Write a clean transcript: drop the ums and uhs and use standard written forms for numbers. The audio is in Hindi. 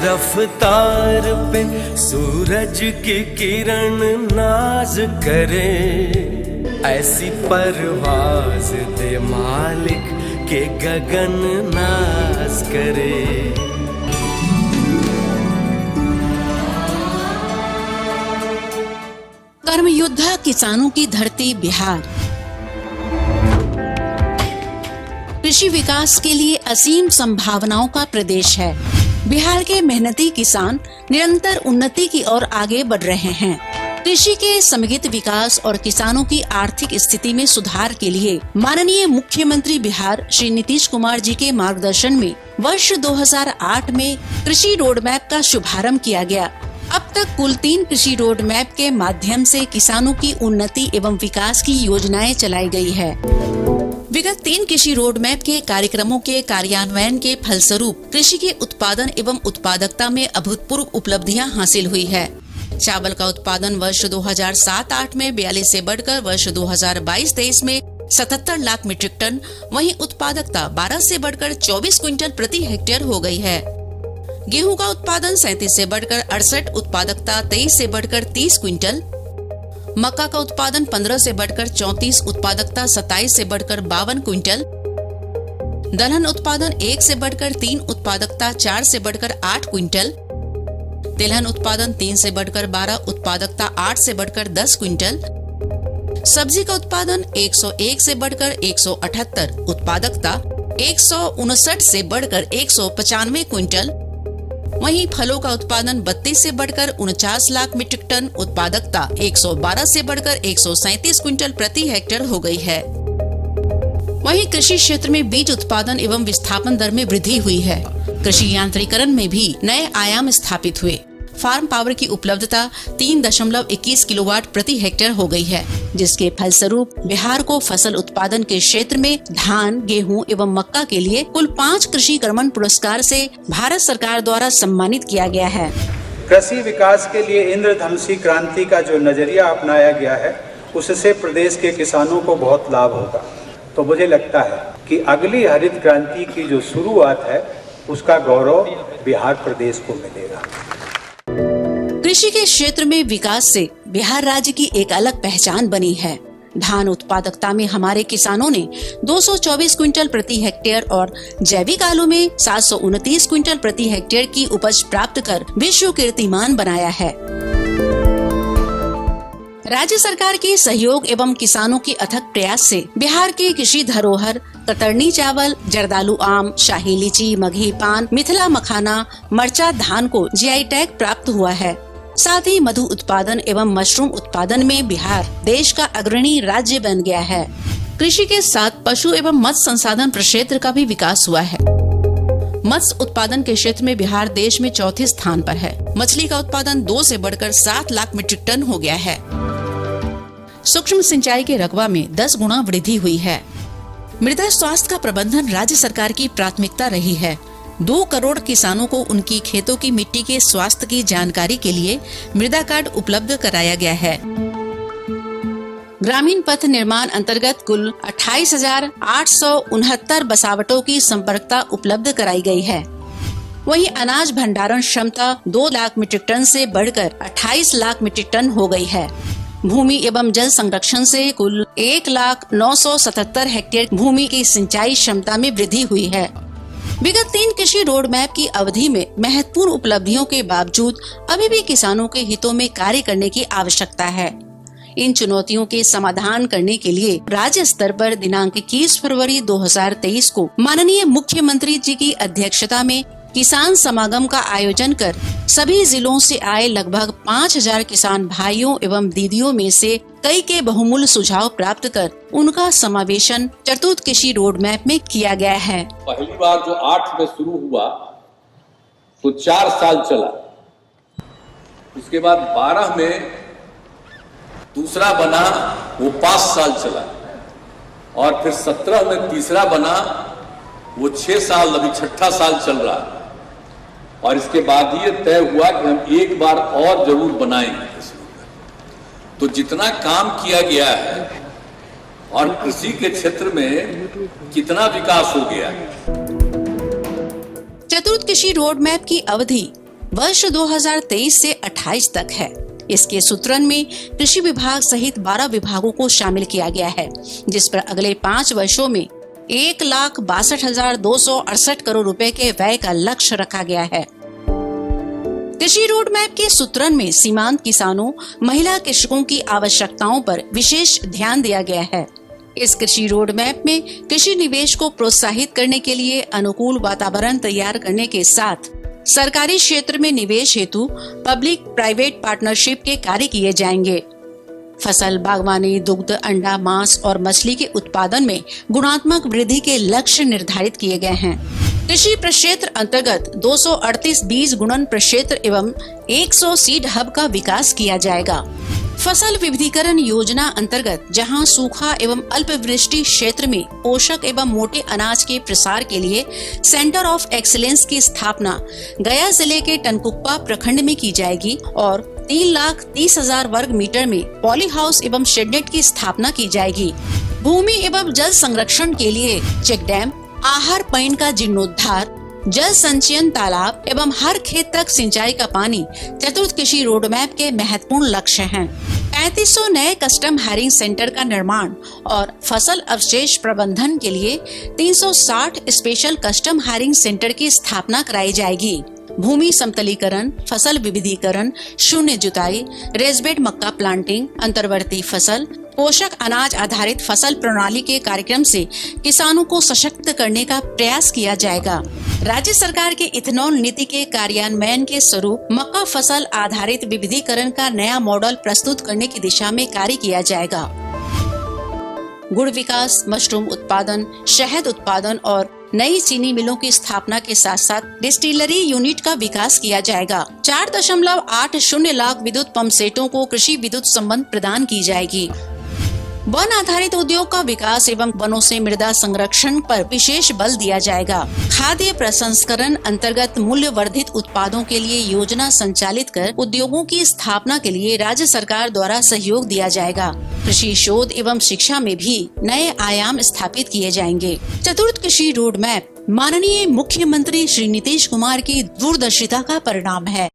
रफ्तार पे सूरज की किरण नाज करे, ऐसी परवाज दे मालिक के गगन नाज करे। कर्मयोद्धा किसानों की धरती बिहार कृषि विकास के लिए असीम संभावनाओं का प्रदेश है। बिहार के मेहनती किसान निरंतर उन्नति की ओर आगे बढ़ रहे हैं। कृषि के समेकित विकास और किसानों की आर्थिक स्थिति में सुधार के लिए माननीय मुख्यमंत्री बिहार श्री नीतीश कुमार जी के मार्गदर्शन में वर्ष 2008 में कृषि रोड मैप का शुभारंभ किया गया। अब तक कुल 3 कृषि रोड मैप के माध्यम से किसानों की उन्नति एवं विकास की योजनाएं चलाई गई है। विगत 3 कृषि रोड मैप के कार्यक्रमों के कार्यान्वयन के फलस्वरूप कृषि के उत्पादन एवं उत्पादकता में अभूतपूर्व उपलब्धियां हासिल हुई है। चावल का उत्पादन वर्ष 2007-08 में 42 से बढ़कर वर्ष 2022-23 में 77 लाख मीट्रिक टन, वहीं उत्पादकता 12 से बढ़कर 24 क्विंटल प्रति हेक्टेयर हो गई है। गेहूं का उत्पादन 37 से बढ़कर 68, उत्पादकता 23 से बढ़कर 30 क्विंटल। मक्का का उत्पादन 15 से बढ़कर 34, उत्पादकता 27 से बढ़कर 52 क्विंटल। दलहन उत्पादन 1 से बढ़कर 3, उत्पादकता 4 से बढ़कर 8 क्विंटल। तिलहन उत्पादन 3 से बढ़कर 12, उत्पादकता 8 से बढ़कर 10 क्विंटल। सब्जी का उत्पादन 101 से बढ़कर 178, उत्पादकता 159 से बढ़कर 195 क्विंटल। वहीं फलों का उत्पादन 32 से बढ़कर 49 लाख मीट्रिक टन, उत्पादकता 112 से बढ़कर 137 क्विंटल प्रति हेक्टेयर हो गई है। वहीं कृषि क्षेत्र में बीज उत्पादन एवं विस्थापन दर में वृद्धि हुई है। कृषि यांत्रिकरण में भी नए आयाम स्थापित हुए। फार्म पावर की उपलब्धता 3.21 किलोवाट प्रति हेक्टेयर हो गई है, जिसके फलस्वरूप बिहार को फसल उत्पादन के क्षेत्र में धान, गेहूं एवं मक्का के लिए कुल 5 कृषि कर्मण पुरस्कार से भारत सरकार द्वारा सम्मानित किया गया है। कृषि विकास के लिए इंद्रधनुषी क्रांति का जो नजरिया अपनाया गया है, उससे प्रदेश के किसानों को बहुत लाभ होगा। तो मुझे लगता है कि अगली हरित क्रांति की जो शुरुआत है, उसका गौरव बिहार प्रदेश को मिलेगा। कृषि के क्षेत्र में विकास से बिहार राज्य की एक अलग पहचान बनी है। धान उत्पादकता में हमारे किसानों ने 224 क्विंटल प्रति हेक्टेयर और जैविक आलू में 729 क्विंटल प्रति हेक्टेयर की उपज प्राप्त कर विश्व कीर्तिमान बनाया है। राज्य सरकार के सहयोग एवं किसानों के अथक प्रयास से बिहार के कृषि धरोहर कतरनी चावल, जर्दालू आम, शाही लीची, मगही पान, मिथिला मखाना, मरचा धान को जीआई टैग प्राप्त हुआ है। साथ ही मधु उत्पादन एवं मशरूम उत्पादन में बिहार देश का अग्रणी राज्य बन गया है। कृषि के साथ पशु एवं मत्स्य संसाधन प्रक्षेत्र का भी विकास हुआ है। मत्स्य उत्पादन के क्षेत्र में बिहार देश में 4थे स्थान पर है। मछली का उत्पादन 2 से बढ़कर 7 लाख मीट्रिक टन हो गया है। सूक्ष्म सिंचाई के रकबा में 10 गुना वृद्धि हुई है। मृदा स्वास्थ्य का प्रबंधन राज्य सरकार की प्राथमिकता रही है। 2 करोड़ किसानों को उनकी खेतों की मिट्टी के स्वास्थ्य की जानकारी के लिए मृदा कार्ड उपलब्ध कराया गया है। ग्रामीण पथ निर्माण अंतर्गत कुल 28,869 बसावटों की संपर्कता उपलब्ध कराई गई है। वहीं अनाज भंडारण क्षमता 2 लाख मीट्रिक टन से बढ़कर 28 लाख मीट्रिक टन हो गई है। भूमि एवं जल संरक्षण से कुल 1,09,77 हेक्टेयर भूमि की सिंचाई क्षमता में वृद्धि हुई है। विगत 3 कृषि रोड मैप की अवधि में महत्वपूर्ण उपलब्धियों के बावजूद अभी भी किसानों के हितों में कार्य करने की आवश्यकता है। इन चुनौतियों के समाधान करने के लिए राज्य स्तर पर दिनांक 21 फरवरी 2023 को माननीय मुख्यमंत्री जी की अध्यक्षता में किसान समागम का आयोजन कर सभी जिलों से आए लगभग 5,000 किसान भाइयों एवं दीदियों में से कई के बहुमूल्य सुझाव प्राप्त कर उनका समावेशन चतुर्थ कृषि रोड मैप में किया गया है। पहली बार जो 8 में शुरू हुआ तो 4 साल चला, उसके बाद 12 में दूसरा बना, वो 5 साल चला, और फिर 17 में तीसरा बना, वो 6 साल, अभी 6ठा साल चल रहा। और इसके बाद ये तय हुआ कि हम एक बार और जरूर बनाएंगे। तो जितना काम किया गया है और कृषि के क्षेत्र में कितना विकास हो गया। चतुर्थ कृषि रोड मैप की अवधि वर्ष 2023 से 28 तक है। इसके सूत्रण में कृषि विभाग सहित 12 विभागों को शामिल किया गया है, जिस पर अगले 5 वर्षों में 1,62,268 करोड़ रुपए के व्यय का लक्ष्य रखा गया है। कृषि रोड मैप के सूत्रण में सीमांत किसानों, महिला कृषकों की आवश्यकताओं पर विशेष ध्यान दिया गया है। इस कृषि रोड मैप में कृषि निवेश को प्रोत्साहित करने के लिए अनुकूल वातावरण तैयार करने के साथ सरकारी क्षेत्र में निवेश हेतु पब्लिक प्राइवेट पार्टनरशिप के कार्य किए जाएंगे। फसल, बागवानी, दुग्ध, अंडा, मांस और मछली के उत्पादन में गुणात्मक वृद्धि के लक्ष्य निर्धारित किए गए हैं। कृषि प्रक्षेत्र अंतर्गत 238 बीज गुणन प्रक्षेत्र एवं 100 सीड हब का विकास किया जाएगा। फसल विविधीकरण योजना अंतर्गत जहां सूखा एवं अल्पवृष्टि क्षेत्र में पोषक एवं मोटे अनाज के प्रसार के लिए सेंटर ऑफ एक्सीलेंस की स्थापना गया जिले के टनकुप्पा प्रखंड में की जाएगी और 3,30,000 वर्ग मीटर में पॉली हाउस एवं शेडनेट की स्थापना की जाएगी। भूमि एवं जल संरक्षण के लिए चेक डैम, आहार पॉइंट का जीर्णोद्धार, जल संचयन तालाब एवं हर खेत तक सिंचाई का पानी चतुर्थ कृषि रोड मैप के महत्वपूर्ण लक्ष्य हैं। 3500 नए कस्टम हायरिंग सेंटर का निर्माण और फसल अवशेष प्रबंधन के लिए 360 स्पेशल कस्टम हायरिंग सेंटर की स्थापना कराई जाएगी। भूमि समतलीकरण, फसल विविधीकरण, शून्य जुताई, रेसबेड मक्का प्लांटिंग, अंतर्वर्ती फसल, पोषक अनाज आधारित फसल प्रणाली के कार्यक्रम से किसानों को सशक्त करने का प्रयास किया जाएगा। राज्य सरकार के इथेनॉल नीति के कार्यान्वयन के स्वरूप मक्का फसल आधारित विविधीकरण का नया मॉडल प्रस्तुत करने की दिशा में कार्य किया जाएगा। गुड़ विकास, मशरूम उत्पादन, शहद उत्पादन और नई चीनी मिलों की स्थापना के साथ साथ डिस्टिलरी यूनिट का विकास किया जाएगा। 4.80 लाख विद्युत पंप सेटों को कृषि विद्युत संबंध प्रदान की जाएगी। वन आधारित उद्योग का विकास एवं वनों से मृदा संरक्षण पर विशेष बल दिया जाएगा। खाद्य प्रसंस्करण अंतर्गत मूल्य वर्धित उत्पादों के लिए योजना संचालित कर उद्योगों की स्थापना के लिए राज्य सरकार द्वारा सहयोग दिया जाएगा। कृषि शोध एवं शिक्षा में भी नए आयाम स्थापित किए जाएंगे। चतुर्थ कृषि रोड मैप माननीय मुख्यमंत्री श्री नीतीश कुमार की दूरदर्शिता का परिणाम है।